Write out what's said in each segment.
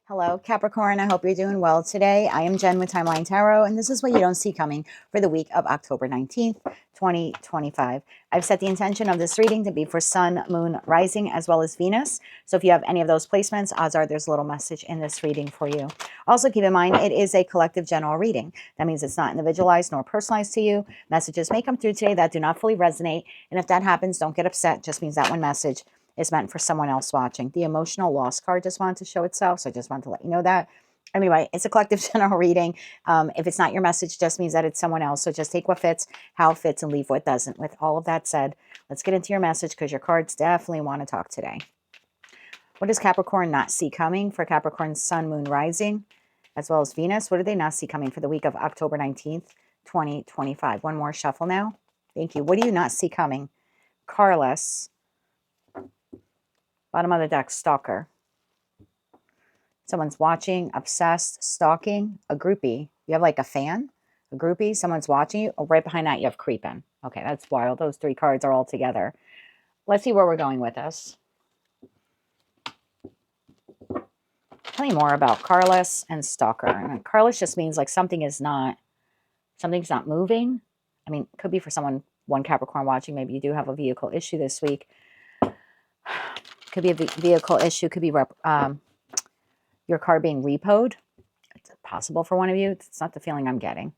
Hello, Capricorn. I hope you're doing well today. I am Jen with Timeline Tarot, and this is what you don't see coming for the week of October 19th, 2025. I've set the intention of this reading to be for Sun, Moon, Rising, as well as Venus. So if you have any of those placements, odds are there's a little message in this reading for you. Also, keep in mind, it is a collective general reading. That means it's not individualized nor personalized to you. Messages may come through today that do not fully resonate, and if that happens, don't get upset. Just means that one message is meant for someone else watching. The emotional loss card just wanted to show itself, so I just wanted to let you know that. Anyway, it's a collective general reading. If it's not your message, just means that it's someone else. So just take what fits, how it fits, and leave what doesn't. With all of that said, let's get into your message because your cards definitely want to talk today. What does Capricorn not see coming for Capricorn's Sun, Moon, Rising, as well as Venus? What do they not see coming for the week of October 19th, 2025? One more shuffle now. Thank you. What do you not see coming? Carless. Bottom of the deck, stalker. Someone's watching, obsessed, stalking, a groupie. You have like a fan, a groupie, someone's watching you. Oh, right behind that, you have creeping. Okay, that's wild. Those three cards are all together. Let's see where we're going with this. Tell me more about Carless and stalker. And Carless just means like something's not moving. I mean, it could be for someone, one Capricorn watching. Maybe you do have a vehicle issue this week. Could be a vehicle issue. Could be your car being repoed. It's possible for one of you. It's not the feeling I'm getting.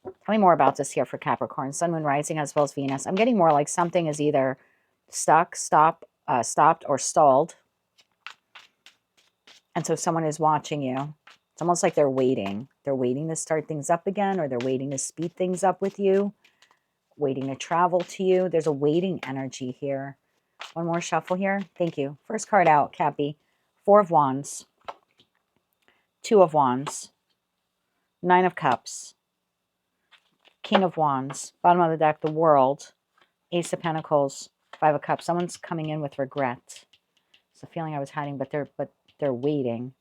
Tell me more about this here for Capricorn. Sun, Moon, Rising, as well as Venus. I'm getting more like something is either stuck, stopped, or stalled. And so someone is watching you. It's almost like they're waiting. They're waiting to start things up again, or they're waiting to speed things up with you, waiting to travel to you. There's a waiting energy here. One more shuffle here. Thank you. First card out, Cappy. Four of Wands. Two of Wands. Nine of Cups. King of Wands. Bottom of the deck, the World. Ace of Pentacles. Five of Cups. Someone's coming in with regret. It's a feeling I was hiding, but they're waiting.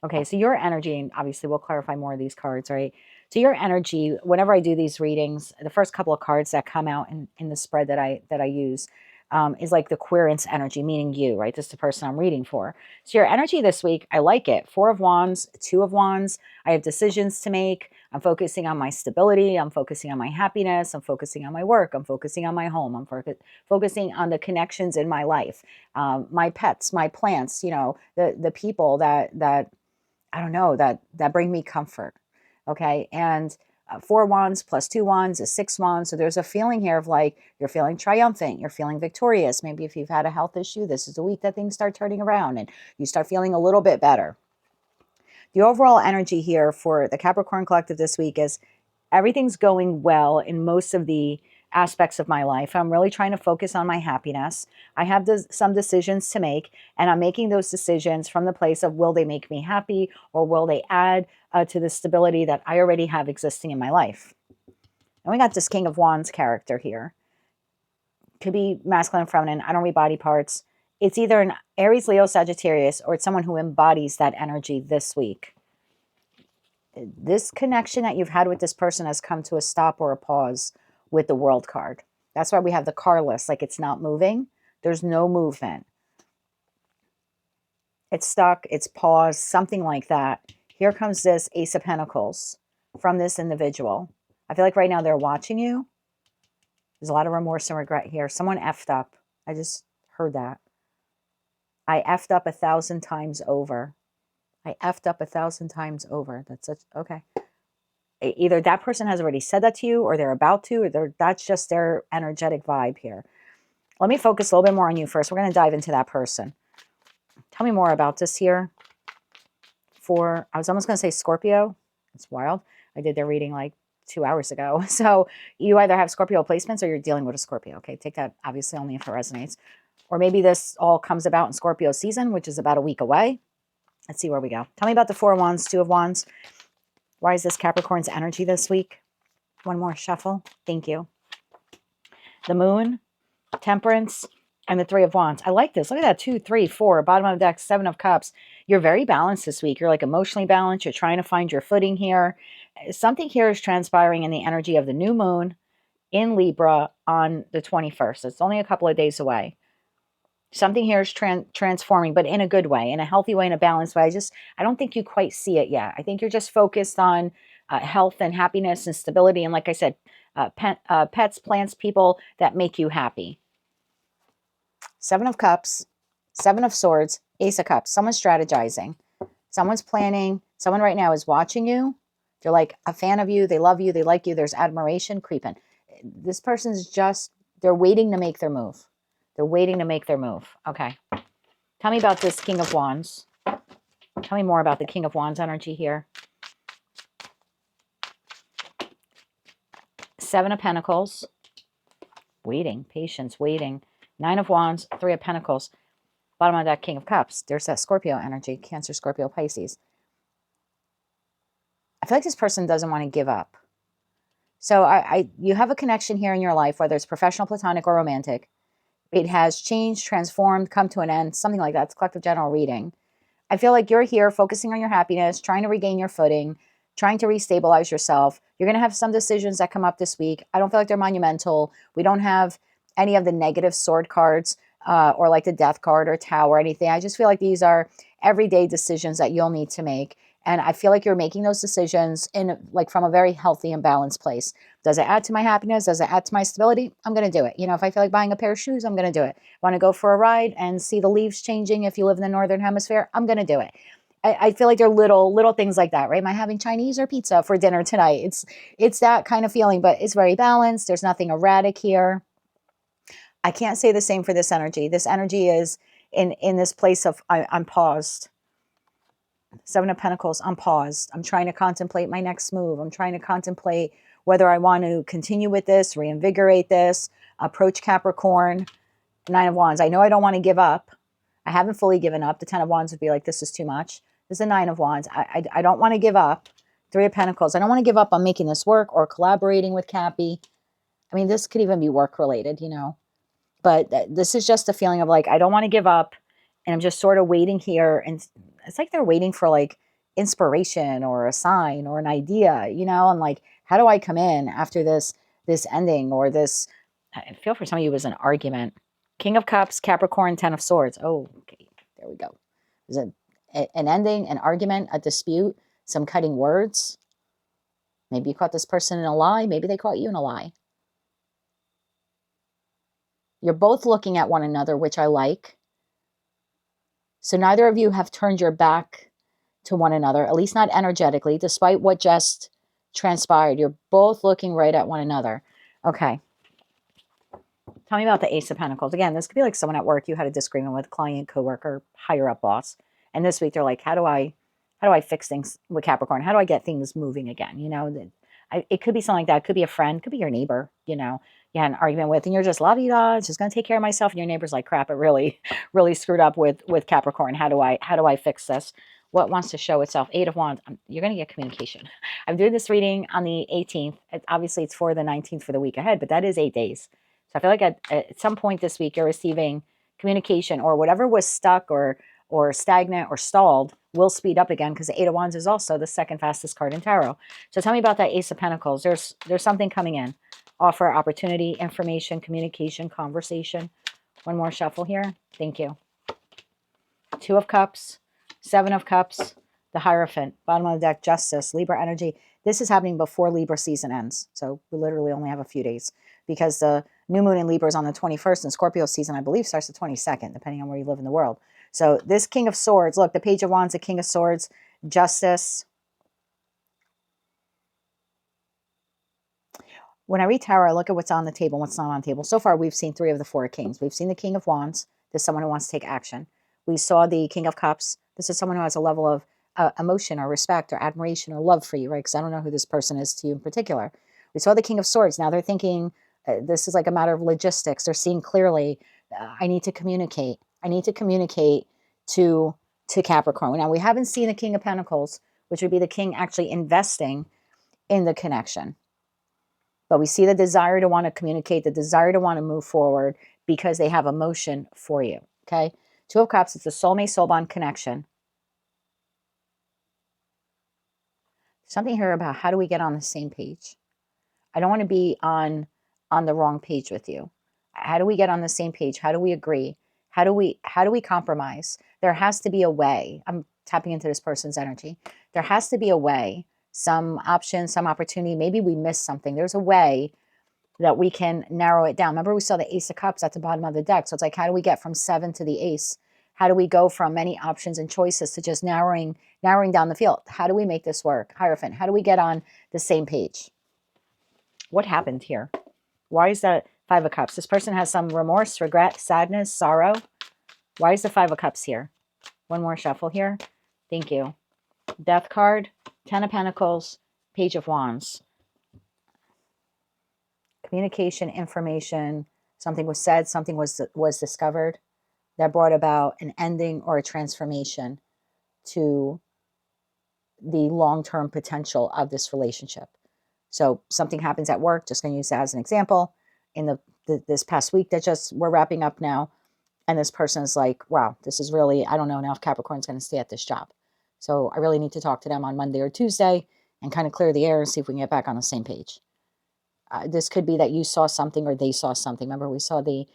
Okay, so your energy, and obviously we'll clarify more of these cards, right? So your energy, whenever I do these readings, the first couple of cards that come out in the spread that I use, is like the querence energy, meaning you, right? This is the person I'm reading for. So your energy this week, I like it. Four of Wands, Two of Wands. I have decisions to make. I'm focusing on my stability. I'm focusing on my happiness. I'm focusing on my work. I'm focusing on my home. I'm focusing on the connections in my life, my pets, my plants, you know, the people that I don't know, that bring me comfort. Okay. And Four Wands plus Two Wands is Six Wands. So there's a feeling here of like, you're feeling triumphant. You're feeling victorious. Maybe if you've had a health issue, this is the week that things start turning around and you start feeling a little bit better. The overall energy here for the Capricorn collective this week is everything's going well in most of the aspects of my life. I'm really trying to focus on my happiness. I have some decisions to make, and I'm making those decisions from the place of, will they make me happy, or will they add to the stability that I already have existing in my life? And we got this King of Wands character here. Could be masculine, feminine. I don't read body parts. It's either an Aries, Leo, Sagittarius, or it's someone who embodies that energy this week. This connection that you've had with this person has come to a stop or a pause with the World card. That's why we have the carless, like it's not moving. There's no movement. It's stuck, it's paused, something like that. Here comes this Ace of Pentacles from this individual. I feel like right now they're watching you. There's a lot of remorse and regret here. Someone effed up. I just heard that. I effed up 1,000 times over. I effed up 1,000 times over. That's such, okay. Either that person has already said that to you, or they're about to, or that's just their energetic vibe here. Let me focus a little bit more on you first. We're going to dive into that person. Tell me more about this here. I was almost going to say Scorpio. It's wild. I did their reading like 2 hours ago. So you either have Scorpio placements or you're dealing with a Scorpio. Okay, take that obviously only if it resonates. Or maybe this all comes about in Scorpio season, which is about a week away. Let's see where we go. Tell me about the Four of Wands, Two of Wands. Why is this Capricorn's energy this week? One more shuffle. Thank you. The Moon, Temperance, and the Three of Wands. I like this. Look at that. 2, 3, 4. Bottom of the deck, Seven of Cups. You're very balanced this week. You're like emotionally balanced. You're trying to find your footing here. Something here is transpiring in the energy of the new moon in Libra on the 21st. It's only a couple of days away. Something here is transforming, but in a good way, in a healthy way, in a balanced way. I don't think you quite see it yet. I think you're just focused on health and happiness and stability. And like I said, pets, plants, people that make you happy. Seven of Cups, Seven of Swords, Ace of Cups. Someone's strategizing. Someone's planning. Someone right now is watching you. They're like a fan of you. They love you. They like you. There's admiration creeping. This person's just, they're waiting to make their move. They're waiting to make their move. Okay. Tell me about this King of Wands. Tell me more about the King of Wands energy here. Seven of Pentacles. Waiting. Patience. Waiting. Nine of Wands. Three of Pentacles. Bottom of that King of Cups. There's that Scorpio energy. Cancer, Scorpio, Pisces. I feel like this person doesn't want to give up. So you have a connection here in your life, whether it's professional, platonic, or romantic. It has changed, transformed, come to an end, something like that. It's collective general reading. I feel like you're here focusing on your happiness, trying to regain your footing, trying to restabilize yourself. You're going to have some decisions that come up this week. I don't feel like they're monumental. We don't have any of the negative sword cards or like the death card or tower or anything. I just feel like these are everyday decisions that you'll need to make. And I feel like you're making those decisions in like from a very healthy and balanced place. Does it add to my happiness? Does it add to my stability? I'm going to do it. You know, if I feel like buying a pair of shoes, I'm going to do it. Want to go for a ride and see the leaves changing if you live in the Northern Hemisphere? I'm going to do it. I feel like they're little things like that, right? Am I having Chinese or pizza for dinner tonight? It's that kind of feeling, but it's very balanced. There's nothing erratic here. I can't say the same for this energy. This energy is in this place of I'm paused. Seven of Pentacles, I'm paused. I'm trying to contemplate my next move. I'm trying to contemplate whether I want to continue with this, reinvigorate this, approach Capricorn. Nine of Wands. I know I don't want to give up. I haven't fully given up. The Ten of Wands would be like, this is too much. This is the Nine of Wands. I don't want to give up. Three of Pentacles. I don't want to give up on making this work or collaborating with Cappy. I mean, this could even be work related, you know. But this is just a feeling of like, I don't want to give up. And I'm just sort of waiting here. And it's like they're waiting for like inspiration or a sign or an idea, you know, and like, how do I come in after this ending or this, I feel for some of you it was an argument. King of Cups, Capricorn, Ten of Swords. Oh, okay. There we go. There's an ending, an argument, a dispute, some cutting words. Maybe you caught this person in a lie. Maybe they caught you in a lie. You're both looking at one another, which I like. So neither of you have turned your back to one another, at least not energetically, despite what just transpired. You're both looking right at one another. Okay. Tell me about the Ace of Pentacles. Again, this could be like someone at work you had a disagreement with, client, coworker, higher up boss. And this week they're like, how do I fix things with Capricorn? How do I get things moving again? You know, it could be something like that. It could be a friend, could be your neighbor, you know, you had an argument with, and you're just la-di-da, just going to take care of myself. And your neighbor's like, crap, it really screwed up with Capricorn. How do I fix this? What wants to show itself? Eight of Wands. You're going to get communication. I'm doing this reading on the 18th. Obviously, it's for the 19th for the week ahead, but that is 8 days. So I feel like at some point this week, you're receiving communication or whatever was stuck or stagnant or stalled will speed up again because the Eight of Wands is also the second fastest card in tarot. So tell me about that Ace of Pentacles. There's something coming in. Offer, opportunity, information, communication, conversation. One more shuffle here. Thank you. Two of Cups, Seven of Cups, the Hierophant. Bottom of the deck, Justice, Libra energy. This is happening before Libra season ends. So we literally only have a few days because the new moon in Libra is on the 21st and Scorpio season, I believe, starts the 22nd, depending on where you live in the world. So this King of Swords, look, the Page of Wands, the King of Swords, Justice. When I read tarot, I look at what's on the table and what's not on the table. So far, we've seen three of the four kings. We've seen the King of Wands. There's someone who wants to take action. We saw the King of Cups. This is someone who has a level of emotion or respect or admiration or love for you, right? Because I don't know who this person is to you in particular. We saw the King of Swords. Now they're thinking this is like a matter of logistics. They're seeing clearly, I need to communicate. I need to communicate to Capricorn. Now, we haven't seen the King of Pentacles, which would be the king actually investing in the connection. But we see the desire to want to communicate, the desire to want to move forward because they have emotion for you, okay? Two of Cups, it's a soulmate, soul bond connection. Something here about how do we get on the same page? I don't want to be on the wrong page with you. How do we get on the same page? How do we agree? How do we compromise? There has to be a way. I'm tapping into this person's energy. There has to be a way, some option, some opportunity. Maybe we missed something. There's a way that we can narrow it down. Remember, we saw the Ace of Cups at the bottom of the deck. So it's like, how do we get from 7 to the Ace? How do we go from many options and choices to just narrowing down the field? How do we make this work? Hierophant, how do we get on the same page? What happened here? Why is that 5 of Cups? This person has some remorse, regret, sadness, sorrow. Why is the 5 of Cups here? One more shuffle here. Thank you. Death card, 10 of Pentacles, Page of Wands. Communication, information, something was said, something was discovered that brought about an ending or a transformation to the long-term potential of this relationship. So something happens at work, just going to use that as an example, in this past week that just we're wrapping up now, and this person is like, wow, this is really, I don't know now if Capricorn's going to stay at this job. So I really need to talk to them on Monday or Tuesday and kind of clear the air and see if we can get back on the same page. This could be that you saw something or they saw something. Remember, we saw the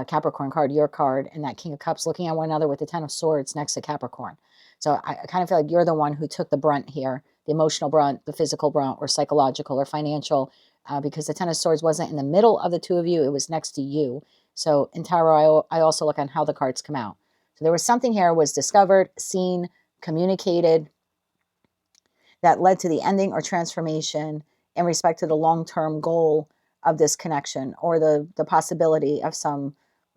Capricorn card, your card, and that King of Cups looking at one another with the 10 of Swords next to Capricorn. So I kind of feel like you're the one who took the brunt here, the emotional brunt, the physical brunt, or psychological or financial, because the 10 of Swords wasn't in the middle of the two of you. It was next to you. So in tarot, I also look on how the cards come out. So there was something here was discovered, seen, communicated that led to the ending or transformation in respect to the long-term goal of this connection or the possibility of some,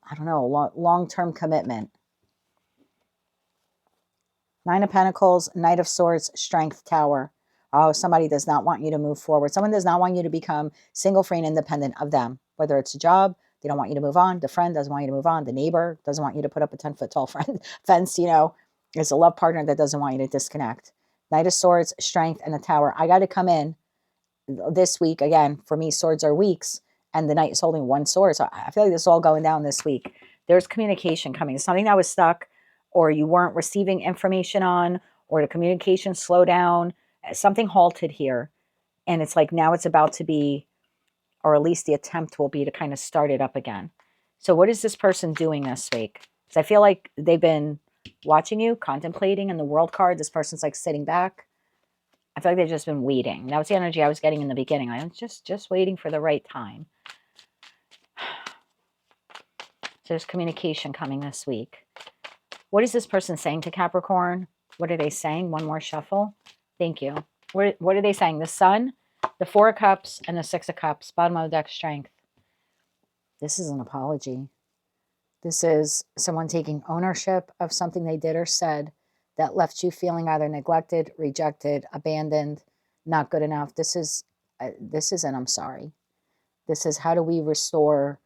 I don't know, long-term commitment. 9 of Pentacles, Knight of Swords, Strength, Tower. Oh, somebody does not want you to move forward. Someone does not want you to become single, free, and independent of them. Whether it's a job, they don't want you to move on. The friend doesn't want you to move on. The neighbor doesn't want you to put up a 10-foot tall fence, you know. It's a love partner that doesn't want you to disconnect. Knight of Swords, Strength, and the Tower. I got to come in this week. Again, for me, swords are weeks, and the Knight is holding one sword. So I feel like this is all going down this week. There's communication coming. Something that was stuck or you weren't receiving information on, or the communication slowed down. Something halted here. And it's like now it's about to be, or at least the attempt will be to kind of start it up again. So what is this person doing this week? Because I feel like they've been watching you, contemplating. In the World card, this person's like sitting back. I feel like they've just been waiting. That was the energy I was getting in the beginning. I was just waiting for the right time. So there's communication coming this week. What is this person saying to Capricorn? What are they saying? One more shuffle. Thank you. What are they saying? The Sun, the 4 of Cups, and the 6 of Cups. Bottom of the deck, Strength. This is an apology. This is someone taking ownership of something they did or said that left you feeling either neglected, rejected, abandoned, not good enough. This is an I'm sorry. This is how do we restore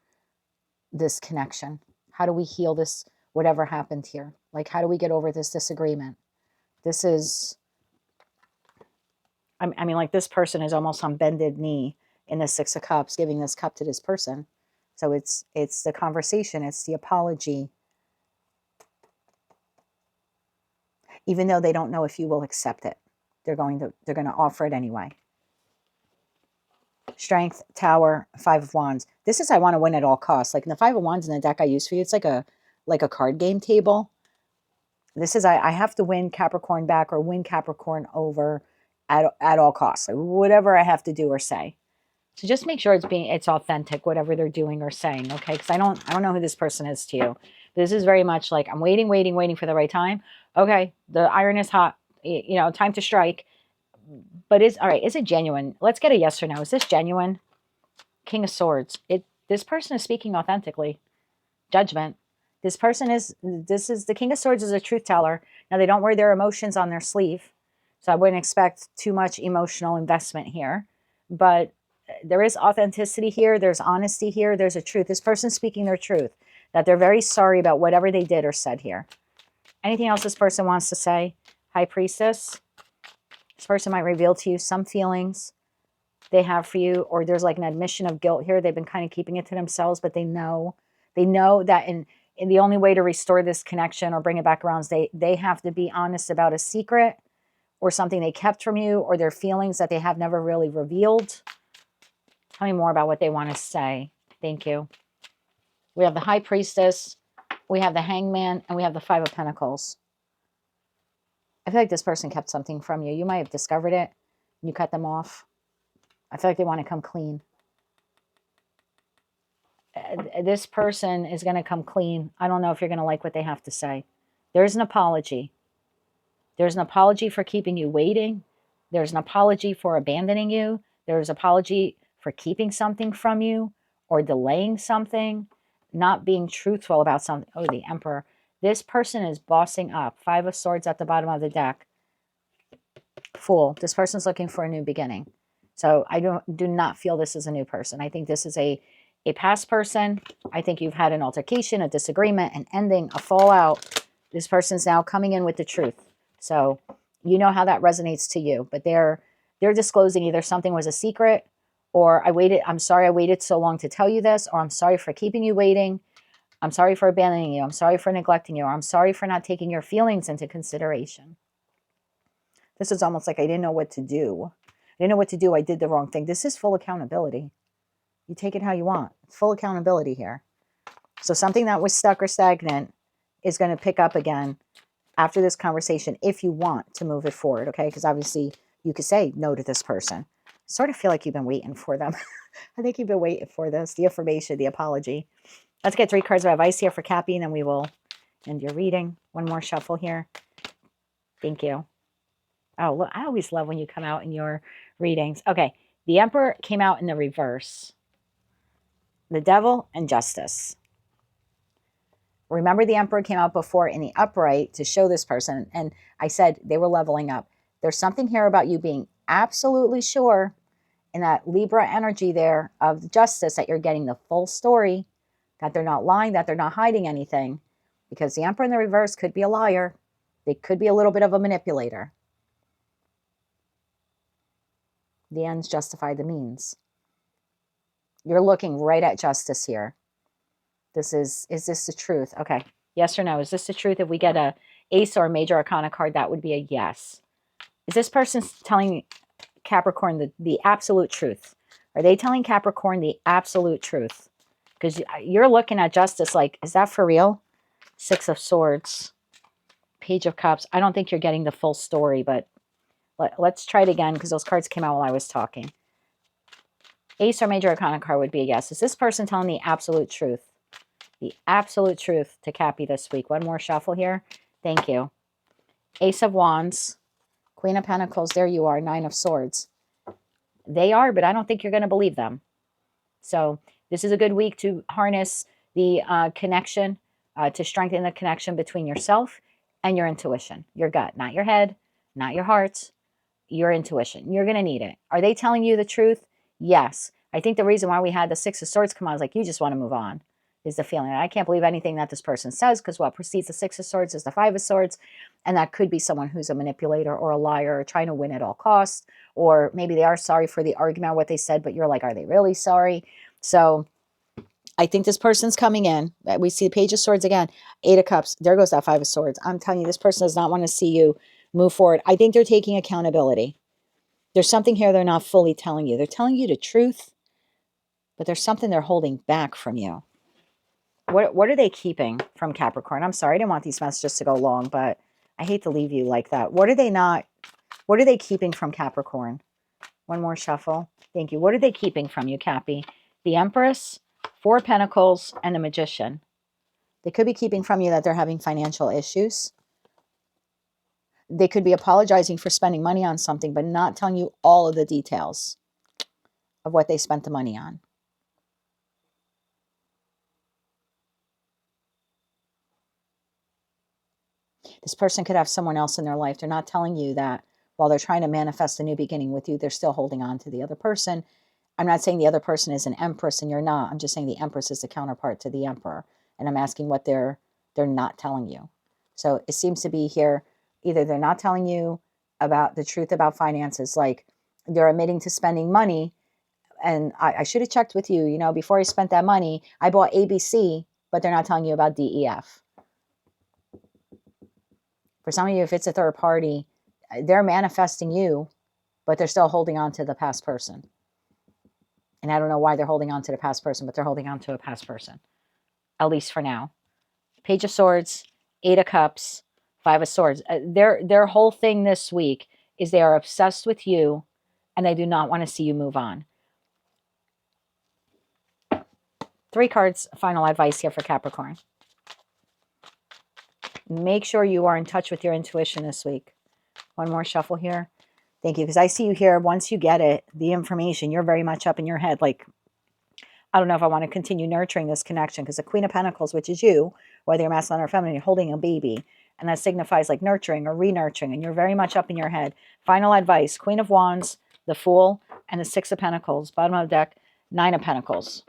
this connection? How do we heal this, whatever happened here? Like, how do we get over this disagreement? This is, I mean, like this person is almost on bended knee in the 6 of Cups, giving this cup to this person. So it's the conversation, it's the apology. Even though they don't know if you will accept it, they're going to offer it anyway. Strength, Tower, 5 of Wands. This is I want to win at all costs. Like in the 5 of Wands in the deck I use for you, it's like a card game table. This is I have to win Capricorn back or win Capricorn over at all costs. Like whatever I have to do or say. So just make sure it's authentic, whatever they're doing or saying, okay? Because I don't know who this person is to you. This is very much like I'm waiting for the right time. Okay, the iron is hot. You know, time to strike. But all right, is it genuine? Let's get a yes or no. Is this genuine? King of Swords. This person is speaking authentically. Judgment. This is the King of Swords is a truth teller. Now they don't wear their emotions on their sleeve. So I wouldn't expect too much emotional investment here. But there is authenticity here. There's honesty here. There's a truth. This person's speaking their truth. That they're very sorry about whatever they did or said here. Anything else this person wants to say? High Priestess. This person might reveal to you some feelings they have for you. Or there's like an admission of guilt here. They've been kind of keeping it to themselves. But they know that in the only way to restore this connection or bring it back around is they have to be honest about a secret or something they kept from you or their feelings that they have never really revealed. Tell me more about what they want to say. Thank you. We have the High Priestess, We have the Hangman, and we have the Five of Pentacles. I feel like this person kept something from you. You might have discovered it. You cut them off. I feel like they want to come clean. This person is going to come clean. I don't know if you're going to like what they have to say. There's an apology. There's an apology for keeping you waiting. There's an apology for abandoning you. There's an apology for keeping something from you or delaying something, not being truthful about something. Oh, the Emperor. This person is bossing up. Five of Swords at the bottom of the deck. Fool. This person's looking for a new beginning. So I do not feel this is a new person. I think this is a past person. I think you've had an altercation, a disagreement, an ending, a fallout. This person's now coming in with the truth. So you know how that resonates to you. But they're disclosing either something was a secret, or I'm sorry I waited so long to tell you this, or I'm sorry for keeping you waiting. I'm sorry for abandoning you. I'm sorry for neglecting you. Or I'm sorry for not taking your feelings into consideration. This is almost like I didn't know what to do. I didn't know what to do. I did the wrong thing. This is full accountability. You take it how you want. It's full accountability here. So something that was stuck or stagnant is going to pick up again after this conversation if you want to move it forward, okay? Because obviously you could say no to this person. Sort of feel like you've been waiting for them. I think you've been waiting for this, the affirmation, the apology. Let's get 3 cards of advice here for Cappy, and then we will end your reading. One more shuffle here. Thank you. Oh, look, I always love when you come out in your readings. Okay, the Emperor came out in the reverse. The Devil and Justice. Remember, the Emperor came out before in the upright to show this person, and I said they were leveling up. There's something here about you being absolutely sure in that Libra energy there of justice that you're getting the full story, that they're not lying, that they're not hiding anything, because the Emperor in the reverse could be a liar. They could be a little bit of a manipulator. The ends justify the means. You're looking right at justice here. Is this the truth? Okay. Yes or no? Is this the truth? If we get a ace or a major arcana card, that would be a yes. Is this person telling Capricorn the absolute truth? Are they telling Capricorn the absolute truth? Because you're looking at justice like, is that for real? 6 of Swords. Page of Cups. I don't think you're getting the full story, but let's try it again because those cards came out while I was talking. Ace or major arcana card would be a yes. Is this person telling the absolute truth? The absolute truth to Cappy this week. One more shuffle here. Thank you. Ace of Wands. Queen of Pentacles. There you are. 9 of Swords. They are, but I don't think you're going to believe them. So this is a good week to harness the connection, to strengthen the connection between yourself and your intuition. Your gut. Not your head. Not your heart. Your intuition. You're going to need it. Are they telling you the truth? Yes. I think the reason why we had the 6 of Swords come out is like, you just want to move on. Is the feeling. I can't believe anything that this person says, because what precedes the 6 of Swords is the 5 of Swords. And that could be someone who's a manipulator or a liar or trying to win at all costs. Or maybe they are sorry for the argument, what they said, but you're like, are they really sorry? So I think this person's coming in. We see the Page of Swords again. 8 of Cups. There goes that 5 of Swords. I'm telling you, this person does not want to see you move forward. I think they're taking accountability. There's something here they're not fully telling you. They're telling you the truth, but there's something they're holding back from you. What are they keeping from Capricorn? I'm sorry, I didn't want these messages to go long, but I hate to leave you like that. What are they keeping from Capricorn? One more shuffle. Thank you. What are they keeping from you, Cappy? The Empress, 4 Pentacles, and the Magician. They could be keeping from you that they're having financial issues. They could be apologizing for spending money on something, but not telling you all of the details of what they spent the money on. This person could have someone else in their life. They're not telling you that while they're trying to manifest a new beginning with you, they're still holding on to the other person. I'm not saying the other person is an empress and you're not. I'm just saying the empress is the counterpart to the emperor. And I'm asking what they're not telling you. So it seems to be here, either they're not telling you about the truth about finances, like they're admitting to spending money. And I should have checked with you, before I spent that money, I bought ABC, but they're not telling you about DEF. For some of you, if it's a third party, they're manifesting you, but they're still holding on to the past person. And I don't know why they're holding on to the past person, but they're holding on to a past person, at least for now. Page of Swords, Eight of Cups, Five of Swords. Their whole thing this week is they are obsessed with you and they do not want to see you move on. 3 cards, final advice here for Capricorn. Make sure you are in touch with your intuition this week. One more shuffle here. Thank you, because I see you here. Once you get it, the information, you're very much up in your head. Like, I don't know if I want to continue nurturing this connection, because the Queen of Pentacles, which is you, whether you're masculine or feminine, you're holding a baby. And that signifies like nurturing or re-nurturing. And you're very much up in your head. Final advice, Queen of Wands, the Fool, and the Six of Pentacles. Bottom of the deck, Nine of Pentacles.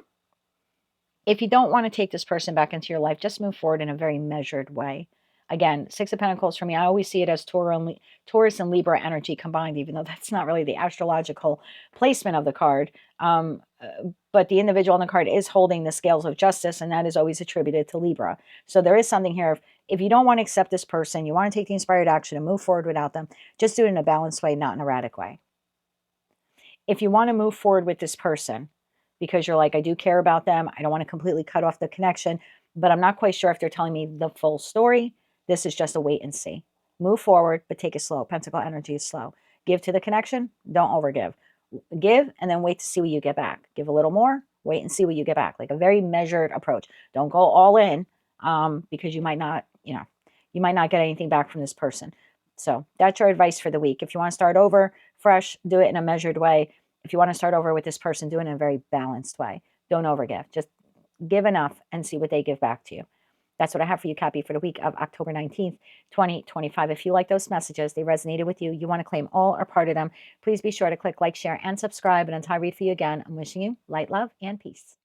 If you don't want to take this person back into your life, just move forward in a very measured way. Again, Six of Pentacles for me, I always see it as Taurus and Libra energy combined, even though that's not really the astrological placement of the card. But the individual on the card is holding the scales of justice, and that is always attributed to Libra. So there is something here. If you don't want to accept this person, you want to take the inspired action and move forward without them, just do it in a balanced way, not an erratic way. If you want to move forward with this person, because you're like, I do care about them, I don't want to completely cut off the connection, but I'm not quite sure if they're telling me the full story. This is just a wait and see. Move forward, but take it slow. Pentacle energy is slow. Give to the connection. Don't overgive. Give and then wait to see what you get back. Give a little more. Wait and see what you get back. Like a very measured approach. Don't go all in because you might not, you might not get anything back from this person. So that's your advice for the week. If you want to start over fresh, do it in a measured way. If you want to start over with this person, do it in a very balanced way. Don't overgive. Just give enough and see what they give back to you. That's what I have for you, Cappy, for the week of October 19th, 2025. If you like those messages, they resonated with you, you want to claim all or part of them, please be sure to click like, share, and subscribe. And until I read for you again, I'm wishing you light, love, and peace.